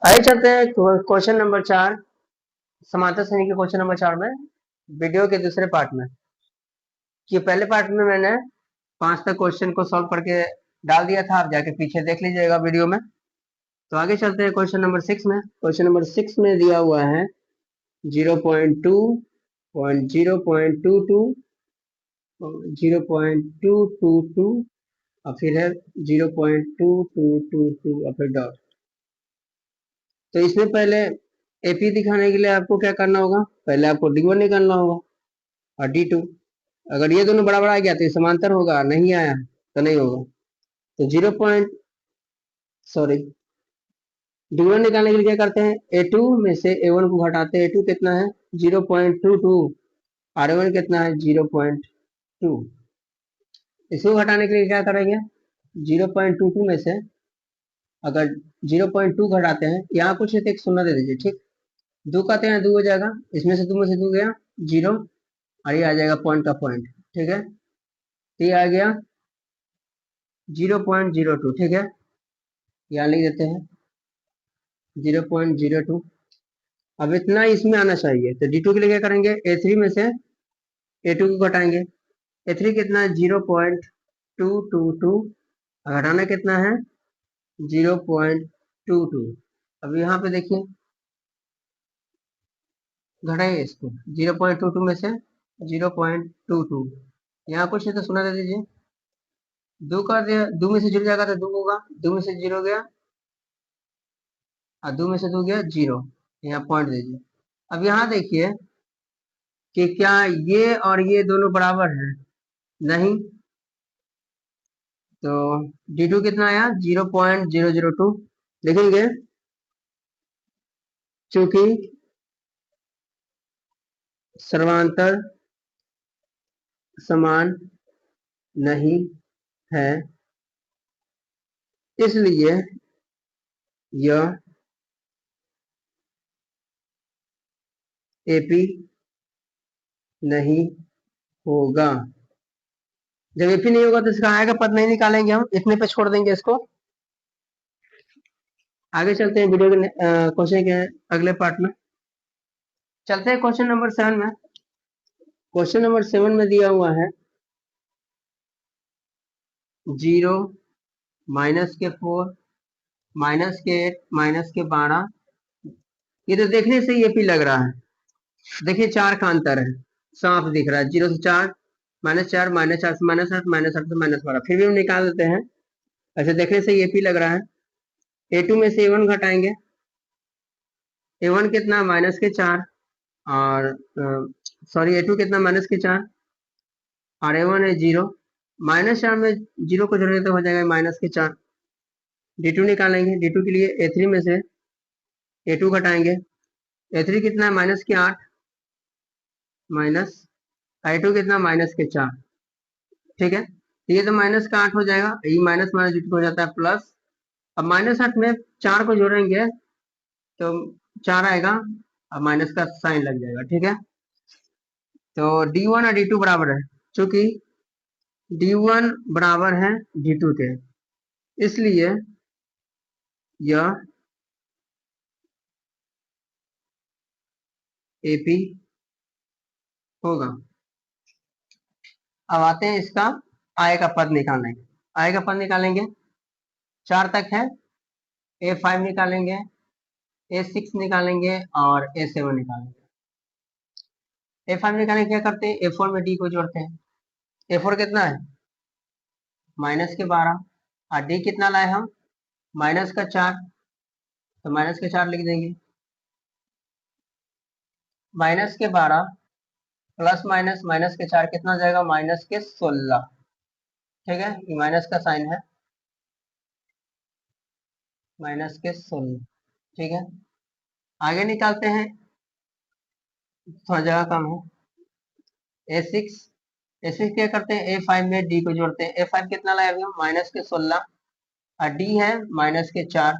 आइए चलते हैं क्वेश्चन नंबर 4, समांतर श्रेणी के क्वेश्चन नंबर 4 में, वीडियो के दूसरे पार्ट में। कि पहले पार्ट में मैंने 5 तक क्वेश्चन को सॉल्व करके डाल दिया था, आप जाके पीछे देख लीजिएगा वीडियो में। तो आगे चलते हैं क्वेश्चन नंबर 6 में। क्वेश्चन नंबर 6 में दिया हुआ है 0.2, 0.22, 0.222 और फिर है 0.2222 और फिर डॉट। तो इसमें पहले एपी दिखाने के लिए आपको क्या करना होगा, पहले आपको D1 निकालना होगा और D2। अगर ये दोनों बराबर आ गया तो ये समांतर होगा, नहीं आया तो नहीं होगा। तो D1 निकालने के लिए क्या करते हैं, A2 में से A1 को घटाते हैं। A2 कितना है 0.22 और A1 कितना है 0.2। इसको घटाने के लिए क्या करेंगे, 0.22 में से अगर 0.2 घटाते हैं, यहाँ कुछ है तो एक शून्य दे दीजिए, ठीक। दो कहते हैं 2 हो जाएगा, इसमें से 2 में से 2 गया 0 और ये आ जाएगा पॉइंट का पॉइंट, ठीक है। तो ये आ गया 0.02, ठीक है। यहाँ लिख देते हैं 0.02। अब इतना इसमें आना चाहिए, तो D2 के लिए क्या करेंगे, A3 में से A2 को घटाएंगे। A3 कितना है 0.222, घटाना कितना है 0.22। अब यहाँ पे देखिए, घटाइए इसको 0.22 में से 0.22, यहाँ कुछ है तो सुना दे दीजिए। 2 कर दिया, 2 में से जुड़ जाएगा तो 2 होगा, 2 में से 0 गया और 2 में से 2 गया 0, यहाँ पॉइंट दीजिए। अब यहाँ देखिए कि क्या ये और ये दोनों बराबर हैं, नहीं। तो D2 कितना आया 0.002, लिखेंगे चूंकि सर्वांतर समान नहीं है, इसलिए यह AP नहीं होगा। जब AP नहीं होगा तो इसका आएगा पद नहीं निकालेंगे, हम इतने पे छोड़ देंगे इसको। आगे चलते हैं वीडियो के क्वेश्चन के अगले पार्ट में। चलते हैं क्वेश्चन नंबर 7 में। क्वेश्चन नंबर 7 में दिया हुआ है 0, -4, -8, -12। ये तो देखने से ही AP लग रहा है। देखिए 4 का अंतर है, साफ दिख रहा है। 0 से 4, -4, -4 से -8, -8 से -12, फिर भी हम निकाल देते हैं। अच्छा, देखने से AP लग रहा है। A2 में से A1 घटाएंगे। A1 कितना -4 और सॉरी A2 कितना -4 और A1 है 0। -4 में 0 को जोड़ेंगे तो हो जाएगा -4। D2 निकालेंगे। D2 के लिए A3 में से A2 घटाएंगे। A3 कितना है -8 माइनस I2 कितना -4, ठीक है। तो ये तो -8 हो जाएगा, ये माइनस माइनस जुट हो जाता है प्लस। अब -8 में 4 को जोड़ेंगे तो 4 आएगा और माइनस का साइन लग जाएगा, ठीक है। तो D1 और D2 बराबर है, चूंकि D1 बराबर है D2 के, इसलिए यह AP होगा। अब आते हैं इसका आय का पद निकालने। आय का पद निकालेंगे, 4 तक है। A5 निकालेंगे, A6 निकालेंगे और A7 निकालेंगे। A5 निकालने क्या करते हैं, A4 में D को जोड़ते हैं। A4 कितना है -12 और D कितना लाए हम -4, तो -4 लिख देंगे। -12 प्लस माइनस -4 कितना हो जाएगा -16, ठीक है। ये माइनस का साइन है, -16, ठीक है। आगे निकालते हैं, थोड़ा जगह कम है। A6 क्या करते हैं, A5 में D को जोड़ते हैं। A5 कितना लाए अभी हम -16 और D है -4।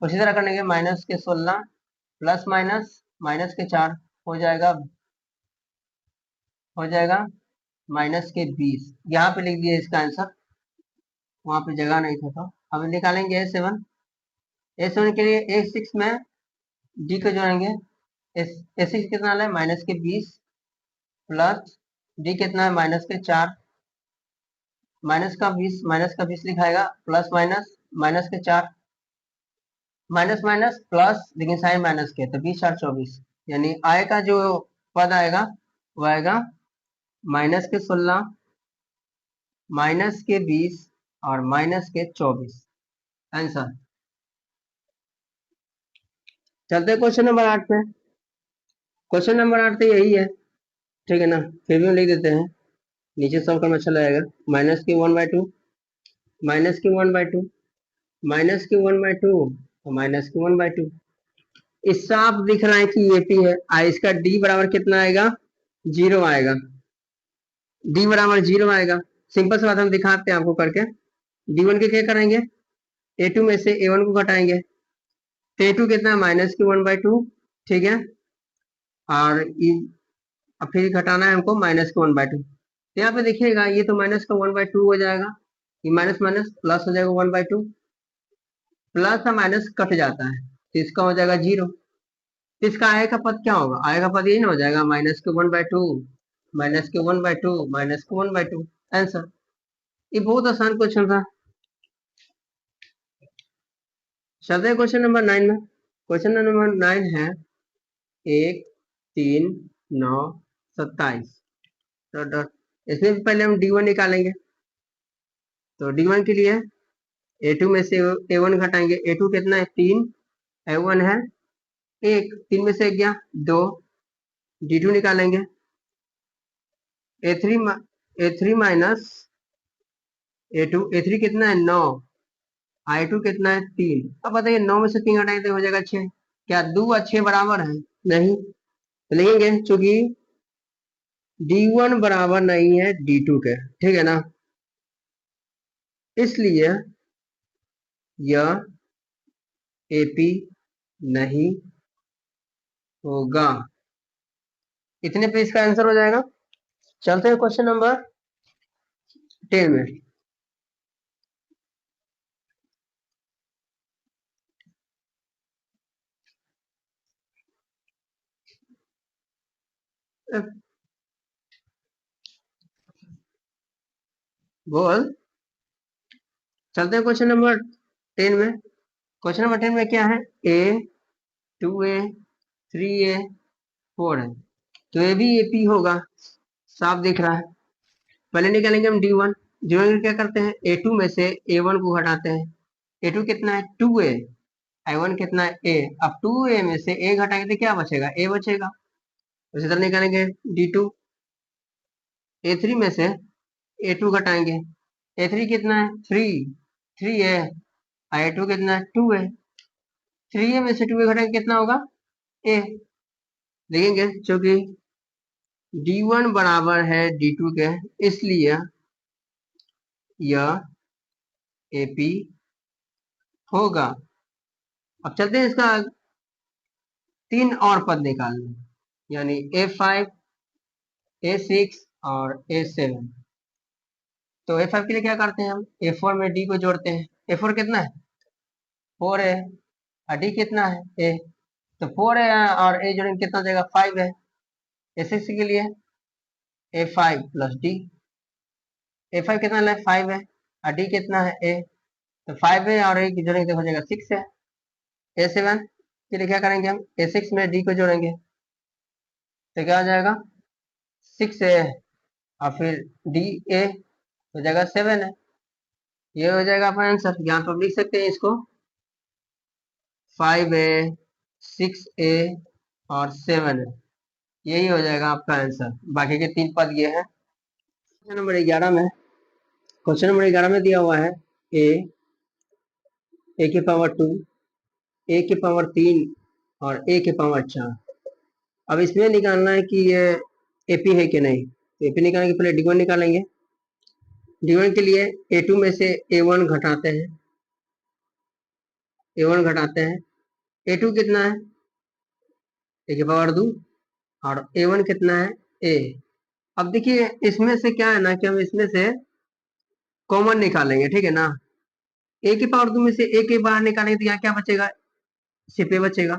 उसी तरह करने के -16 प्लस माइनस -4 हो जाएगा -20। यहाँ पे लिख दिया इसका आंसर, वहां पे जगह नहीं था। तो अब निकालेंगे A7। S1 के लिए A6 में D को जोड़ेंगे। A6 कितना है, माइनस के 20 प्लस D कितना है, -4, माइनस का 20 लिखाएगा, प्लस माइनस माइनस के 4, माइनस माइनस प्लस, लेकिन साइन माइनस के, तो 20 4 24, यानी आय का जो पद आएगा वो आएगा -16, -20 और -24 आंसर। चलते हैं क्वेश्चन नंबर 8 पे। क्वेश्चन नंबर 8 तो यही है, ठीक है ना, फिर भी हम लिख देते हैं, नीचे सॉल्व करना अच्छा लगेगा। -1/2, -1/2, -1/2 और -1/2। इस साफ दिख रहा है कि ये पी है। इसका डी बराबर कितना आएगा, 0 आएगा। डी बराबर 0 आएगा। सिंपल सी बात हम दिखाते हैं आपको करके। D1 के क्या करेंगे, A2 में से A1 को घटाएंगे, तो A2 कितना है, -1/2, ठीक है, और अब फिर घटाना है हमको -1/2। तो यहाँ पे देखिएगा, ये तो -1/2 हो जाएगा, ये माइनस माइनस प्लस हो जाएगा 1/2, प्लस का माइनस कट जाता है, तो इसका हो जाएगा 0। इसका आय का पद क्या होगा, आय का पद यही ना हो जाएगा, -1/2, -1/2, -1/2 आंसर। ये बहुत आसान क्वेश्चन था। चलते हैं क्वेश्चन नंबर 9 में। क्वेश्चन नंबर 9 है 1 3 9 27। तो इसमें पहले हम D1 निकालेंगे। तो D1 के लिए A2 में से A1 घटाएंगे। A2 कितना है, 3, A1 है 1, 3 में से 1 गया 2, D2 निकालेंगे। A3 माइनस A2, A3 कितना है 9, I2 कितना है 3। अब बताइए 9 में से 3 घटाएंगे तो हो जाएगा 6। क्या 2 और 6 बराबर है, नहीं, तो लिखेंगे चूंकि D1 बराबर नहीं है D2 के, ठीक है ना, इसलिए यह AP नहीं होगा। इतने पे इसका आंसर हो जाएगा। चलते हैं क्वेश्चन नंबर 10 में। बोल, चलते हैं क्वेश्चन नंबर 10 में। क्वेश्चन नंबर 10 में क्या है, A 2A 3A 4 है, तो ये भी AP होगा, साफ दिख रहा है। पहले निकालेंगे हम D1। D1 क्या करते हैं, A2 में से A1 को घटाते हैं। A2 कितना है 2A, I1 कितना है A। अब 2A में से A घटाएंगे तो क्या बचेगा, A बचेगा। उसी तरह निकालेंगे D2। A3 में से A2 घटाएंगे। A3 कितना है 3 है, I2 कितना है 2 है। 3A में से 2A घटाएंगे कितना होगा, A। देखेंगे क्योंकि D1 बराबर है D2 के, इसलिए यह AP होगा। अब चलते हैं इसका 3 और पद निकालने, यानी A5, A6 और A7। तो A5 के लिए क्या करते हैं हम, A4 में D को जोड़ते हैं। A4 कितना है 4 है, और D कितना है A, तो 4 है और A जोड़ेंगे कितना जाएगा 5 है। A6 के लिए A5 प्लस D, A5 कितना है 5 है, और D कितना है A, तो 5 है और A की जोड़ेंगे तो हो जाएगा 6 है। A7 के लिए क्या करेंगे हम, A6 में D को जोड़ेंगे तो क्या हो जाएगा 6 है, और फिर DA हो जाएगा 7 है। ये हो जाएगा अपना आंसर। यहाँ पर लिख सकते हैं इसको 5A 6A और 7 है, यही हो जाएगा आपका आंसर। बाकी के 3 पद ये है। क्वेश्चन नंबर 11 में, क्वेश्चन नंबर 11 में दिया हुआ है A की पावर 2, A की पावर 3 और A की पावर 4। अब इसमें निकालना है कि ये AP है कि नहीं। तो AP निकालने के पहले D1 निकालेंगे। D1 के लिए A2 में से A1 घटाते हैं, A1 घटाते हैं। A2 कितना है, A की पावर 2, और A1 कितना है A। अब देखिए इसमें से क्या है ना कि हम इसमें से कॉमन निकालेंगे, ठीक है ना। ए की पावर 2 में से ए के बाहर निकालेंगे तो यहाँ क्या बचेगा, सिर्फ ए बचेगा।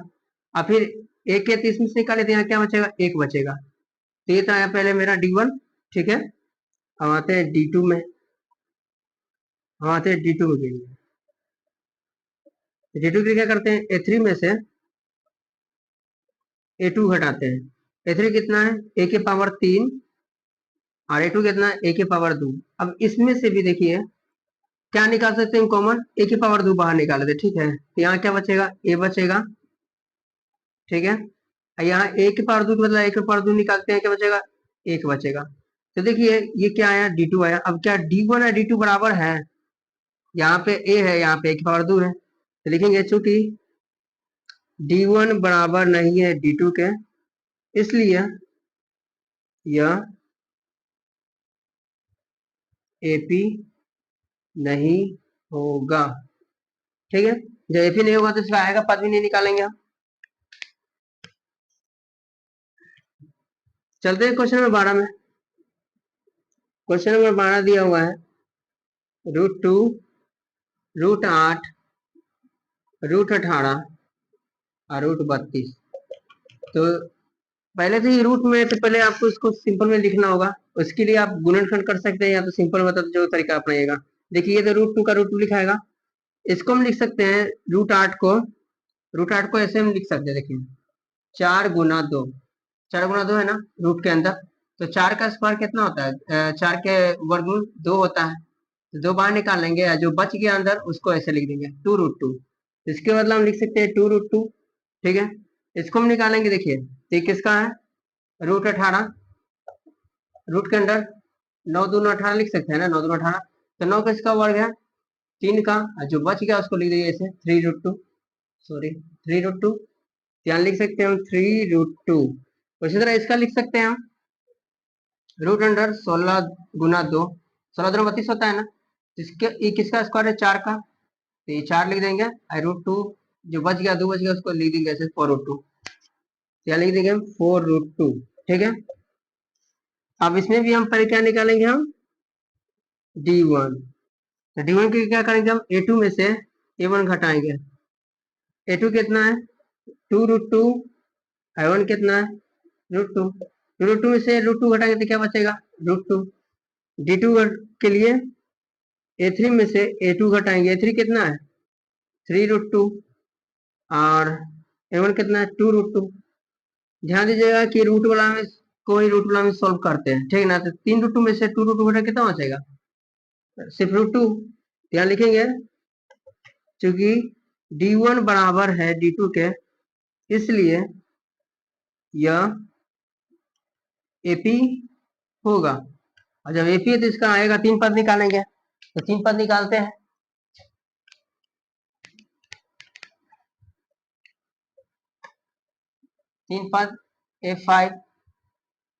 और फिर ए के 30 में से निकाले तो यहाँ क्या बचेगा, एक बचेगा। तो ये तो आया पहले मेरा D1, ठीक है। अब आते हैं D2 में, हम आते हैं D2 में। D2 के क्या करते हैं, A3 में से A2 घटाते हैं। A3 कितना है, ए के पावर 3, और A2 कितना है, ए के पावर 2। अब इसमें से भी देखिए क्या निकाल सकते हैं कॉमन, ए की पावर 2 बाहर निकाल देते, ठीक है। तो यहाँ क्या बचेगा, ए बचेगा, ठीक है। यहाँ ए की पावर 2 के बदला ए की पावर 2 निकालते हैं, क्या बचेगा, एक बचेगा। तो देखिए ये क्या आया, D2 आया। अब क्या D1 और D2 बराबर है, यहाँ पे ए है, यहाँ पे ए की पावर 2 है, तो लिखेंगे चूंकि D1 बराबर नहीं है D2 के, इसलिए यह AP नहीं होगा, ठीक है। जब AP नहीं होगा तो इसका आएगा पद भी नहीं निकालेंगे हम। चलते हैं क्वेश्चन नंबर 12 में। क्वेश्चन नंबर 12 दिया हुआ है √2, √8, √18 और √32। तो पहले से ही रूट में, तो पहले आपको इसको सिंपल में लिखना होगा। उसके लिए आप गुणनखंड कर सकते हैं या तो सिंपल मतलब जो तरीका अपनाइएगा। देखिए ये तो √2 का √2 लिखाएगा, इसको हम लिख सकते हैं √8 को ऐसे हम लिख सकते हैं, देखिए 4 गुना 2, 4 गुना 2 है ना रूट के अंदर। तो 4 का स्क्वायर कितना होता है, 4 के वर्गमूल 2 होता है, तो 2 बाहर निकाल लेंगे, या जो बच गया अंदर उसको ऐसे लिख देंगे 2√2। इसके बदला हम लिख सकते हैं 2√2, ठीक है। इसको हम निकालेंगे, देखिए तो ये किसका है, √18, रूट के अंदर 9 दूनी 18 लिख सकते हैं ना, 9 दूनी 18। तो 9 का इसका वर्ग है 3 का, और जो बच गया उसको लिख देंगे ऐसे 3√2, सॉरी 3√2। यहाँ लिख सकते हैं हम 3√2। उसी तरह इसका लिख सकते हैं हम √16 गुना 2, 16 2 32 होता है ना। इसके ये किसका स्क्वायर है, 4 का, तो ये 4 लिख देंगे, और √2 जो बच गया 2 बच गया उसको लिख देंगे ऐसे 4√2। यहाँ लिख देंगे हम 4√2, ठीक है। अब इसमें भी हम पर क्या निकालेंगे, हम D1। तो D1 के क्या करेंगे, हम A2 में से A1 घटाएंगे। A2 कितना है, 2√2, I1 कितना है, √2। √2 में से √2 घटाएंगे तो क्या बचेगा, √2। D2 के लिए A3 में से A2 घटाएंगे, A3 कितना है 3√2, और A1 कितना है 2√2। ध्यान दीजिएगा कि रूट वाला में कोई रूट वाला में सॉल्व करते हैं, ठीक है ना। तो 3√2 में से 2√2 घटा कितना बचेगा, सिर्फ √2। यहाँ लिखेंगे क्योंकि D1 बराबर है D2 के, इसलिए यह AP होगा। और जब AP है तो इसका आएगा 3 पद निकालेंगे, तो 3 पद निकालते हैं। तीन पद A5,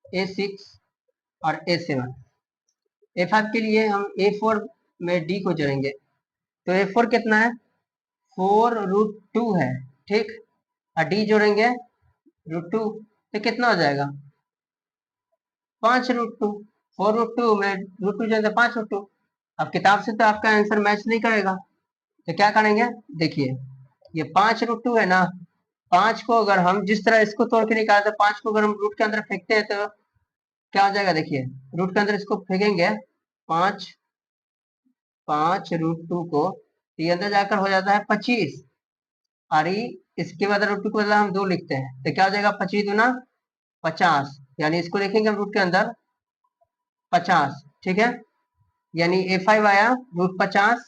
A6 और A7। A5 के लिए हम A4 में D को जोड़ेंगे, तो A4 कितना है 4√2 है, ठीक। और D जोड़ेंगे √2, तो कितना हो जाएगा 5√2। 4√2 में √2 जोड़ेंगे 5√2। अब किताब से तो आपका आंसर मैच नहीं करेगा, तो क्या करेंगे, देखिए ये 5√2 है ना, 5 को अगर हम जिस तरह इसको तोड़ के निकालते हैं, 5 को अगर हम रूट के अंदर फेंकते हैं तो क्या हो जाएगा, देखिए रूट के अंदर इसको फेंकेंगे 5, 5√2 को, तो ये अंदर जाकर हो जाता है 25। और इसके बाद √2 को हम 2 लिखते हैं, तो क्या हो जाएगा 25 दूना 50, यानी इसको लिखेंगे रूट के अंदर 50, ठीक है। यानी A5 आया √50,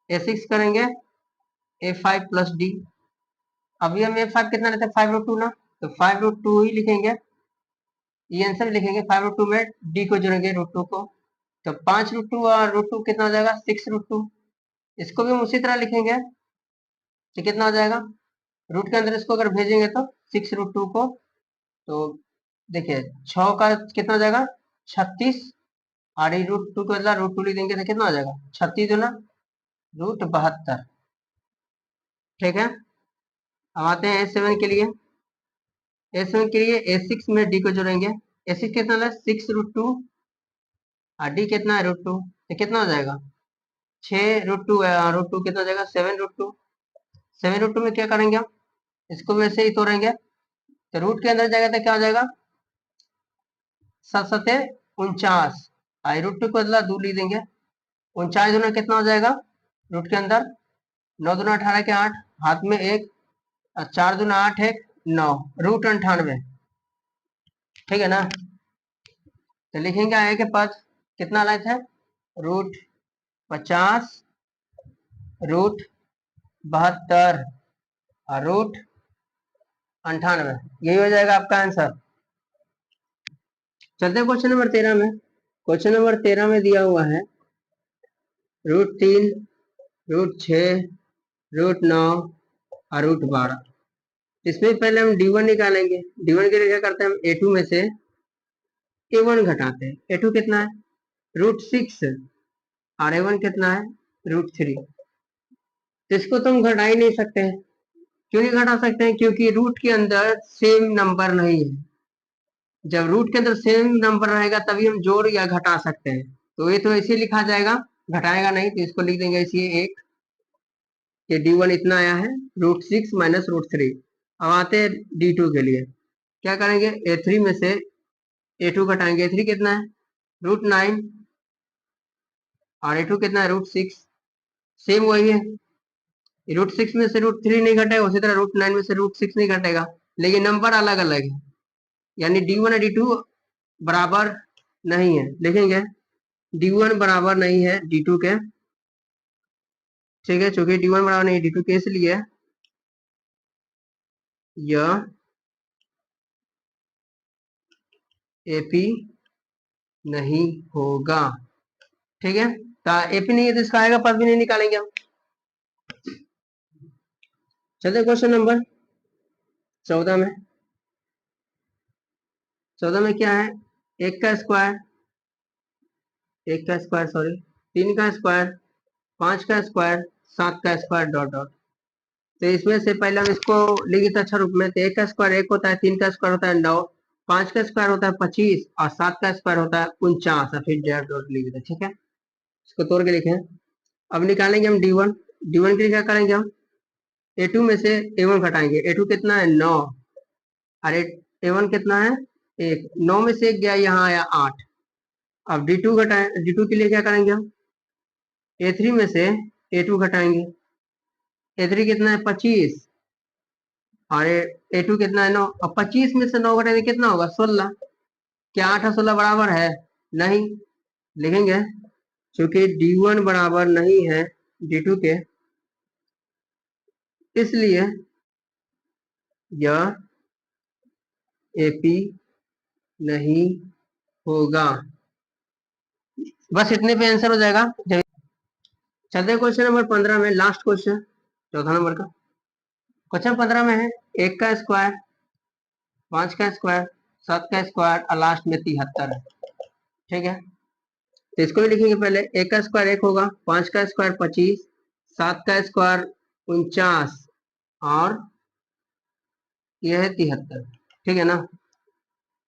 A6 करेंगे A5 + D। अभी हम A5 कितना लेते हैं 5√2 ना, तो 5√2 ही लिखेंगे, ये आंसर लिखेंगे। 5√2 में D को जोड़ेंगे √2 को, तो 5√2 और √2 कितना हो जाएगा 6√2। इसको भी हम उसी तरह लिखेंगे, तो कितना हो जाएगा, रूट के अंदर इसको अगर भेजेंगे तो 6√2 को, तो देखिए 6 का कितना हो जाएगा 36, और √2 को बदला √2 लिख देंगे तो कितना हो जाएगा 36 दूना √72, ठीक है। अब आते हैं A7 के लिए। A7 के लिए A6 में D को जोड़ेंगे। A6 कितना है 6√2, और D कितना है √2, तो कितना हो जाएगा 6√2 है, √2 कितना हो जाएगा 7√2। 7√2 में क्या करेंगे हम, इसको वैसे ही तोड़ेंगे, तो रूट के अंदर जाएगा तो क्या हो जाएगा 7×7=49। √2 को बदला 2 लिख देंगे, 49 दूना कितना हो जाएगा रूट के अंदर 9 दूना 18 के 8, हाथ में 1, 4 दूना 8 1 9, √98। ठीक है ना, तो लिखेंगे आगे के पद कितना लाए थे √50, √72 और √98, यही हो जाएगा आपका आंसर। चलते हैं क्वेश्चन नंबर 13 में। क्वेश्चन नंबर 13 में दिया हुआ है √3, √6, √9 और √12। इसमें पहले हम D1 निकालेंगे। D1 के लिए क्या करते हैं हम A2 में से A1 घटाते हैं। A2 कितना है √6 और A1 कितना है √3। तो इसको तो हम घटा ही नहीं सकते हैं। क्यों नहीं घटा सकते हैं, क्योंकि रूट के अंदर सेम नंबर नहीं है। जब रूट के अंदर सेम नंबर रहेगा तभी हम जोड़ या घटा सकते हैं। तो ये तो ऐसे लिखा जाएगा, घटाएगा नहीं, तो इसको लिख देंगे इसी एक, ये D1 इतना आया है √6 माइनस √3। अब आते हैं D2 के लिए, क्या करेंगे A3 में से A2 घटाएंगे। A3 कितना है √9 और A2 कितना है √6, सेम वही है। √6 में से √3 नहीं घटेगा, उसी तरह √9 में से √6 नहीं घटेगा, लेकिन नंबर अलग अलग है, यानी D1 और D2 बराबर नहीं है। लिखेंगे D1 बराबर नहीं है D2 के। ठीक है, चूंकि D1 बराबर नहीं है D2 के, इसलिए यह AP नहीं होगा। ठीक है, तो AP नहीं है तो इसका आएगा पद भी नहीं निकालेंगे हम। चलते क्वेश्चन नंबर 14 में। 14 में क्या है, 1 का स्क्वायर, 3 का स्क्वायर, 5 का स्क्वायर, 7 का स्क्वायर डॉट डॉट। तो इसमें से पहले हम इसको लिखे थे अच्छा रूप में, तो 1 का स्क्वायर 1 होता है, 3 का स्क्वायर होता है 9, 5 का स्क्वायर होता है 25 और 7 का स्क्वायर होता है 49 और फिर डॉट डॉट लिख देते। ठीक है, इसको तोड़ के लिखे। अब निकालेंगे हम D1। D1 के लिए क्या करेंगे हम A2 में से A1 घटाएंगे। A2 कितना है 9 और A1 कितना है 1, 9 में से 1 गया, यहाँ आया 8। अब D2 घटाएं, D2 के लिए क्या करेंगे हम A3 में से A2 घटाएंगे। A3 कितना है 25 और A2 कितना है 9, और 25 में से 9 घटाएंगे कितना होगा 16। क्या 8 और 16 बराबर है, नहीं। लिखेंगे क्योंकि D1 बराबर नहीं है D2 के, इसलिए यह AP नहीं होगा। बस इतने पे आंसर हो जाएगा। चलते हैं क्वेश्चन नंबर 15 में, लास्ट क्वेश्चन 14 नंबर का। क्वेश्चन 15 में है 1 का स्क्वायर, 5 का स्क्वायर, 7 का स्क्वायर और लास्ट में 73 है। ठीक है, तो इसको भी लिखेंगे पहले। 1 का स्क्वायर 1 होगा, 5 का स्क्वायर 25, 7 का स्क्वायर 49 और यह है 73। ठीक है ना,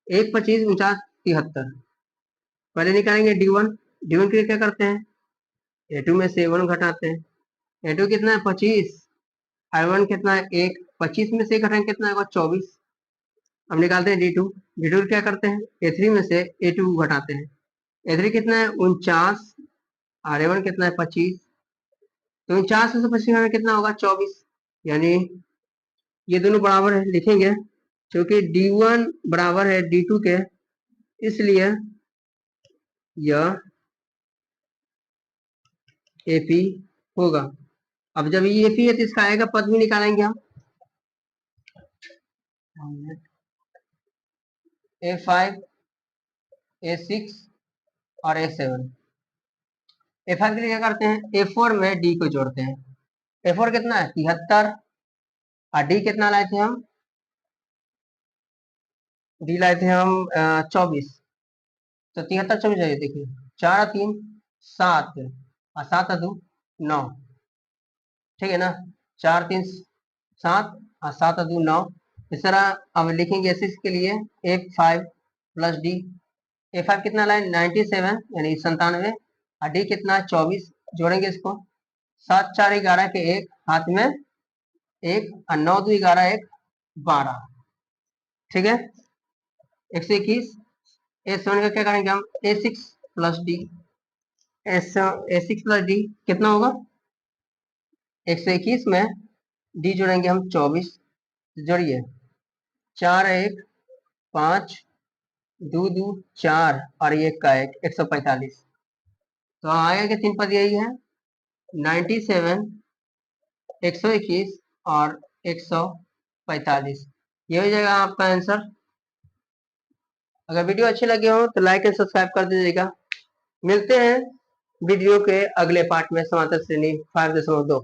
1 25 49 73। पहले निकालेंगे D1। D1 के लिए क्या करते हैं A2 में से A1 घटाते हैं। A2 कितना है 25, I1 कितना है 1, 25 में से घटाएंगे कितना होगा 24। अब निकालते हैं D2। D2 क्या करते हैं A3 में से A2 घटाते हैं। A3 कितना है 49 और A1 कितना है 25, तो 49 में से 25 में कितना होगा 24, यानी ये दोनों बराबर है। लिखेंगे क्योंकि D1 बराबर है D2 के, इसलिए यह AP होगा। अब जब ये AP है तो इसका आएगा पद भी निकालेंगे हम। A5, A6 और A7। A5 के लिए क्या करते हैं A4 में D को जोड़ते हैं। A4 कितना है 73 और D कितना लाए थे हम, D लाए थे हम 24। तो 73 24 जाइए, देखिए 4 3 7 और 7 2 9। ठीक है ना, 4 3 7 और 7 2 9। इस तरह अब लिखेंगे S6 के लिए A5 प्लस D। A5 कितना लाए 97 यानी 97 और D कितना है 24 जोड़ेंगे इसको, 7 4 11 के एक, हाथ में एक, और 9 2 11 एक 12, ठीक है। 121, A7 का क्या करेंगे हम, A6 plus D, A6 plus D कितना होगा, 121 में डी जोड़ेंगे हम 24, जोड़िए, 4 1 5, 2 2 4 और एक का एक, 145। तो आगे के 3 पद यही है, 97, 121 और 145, ये हो जाएगा आपका आंसर। अगर वीडियो अच्छी लगे हो तो लाइक एंड सब्सक्राइब कर दीजिएगा। मिलते हैं वीडियो के अगले पार्ट में, समांतर श्रेणी 5.2।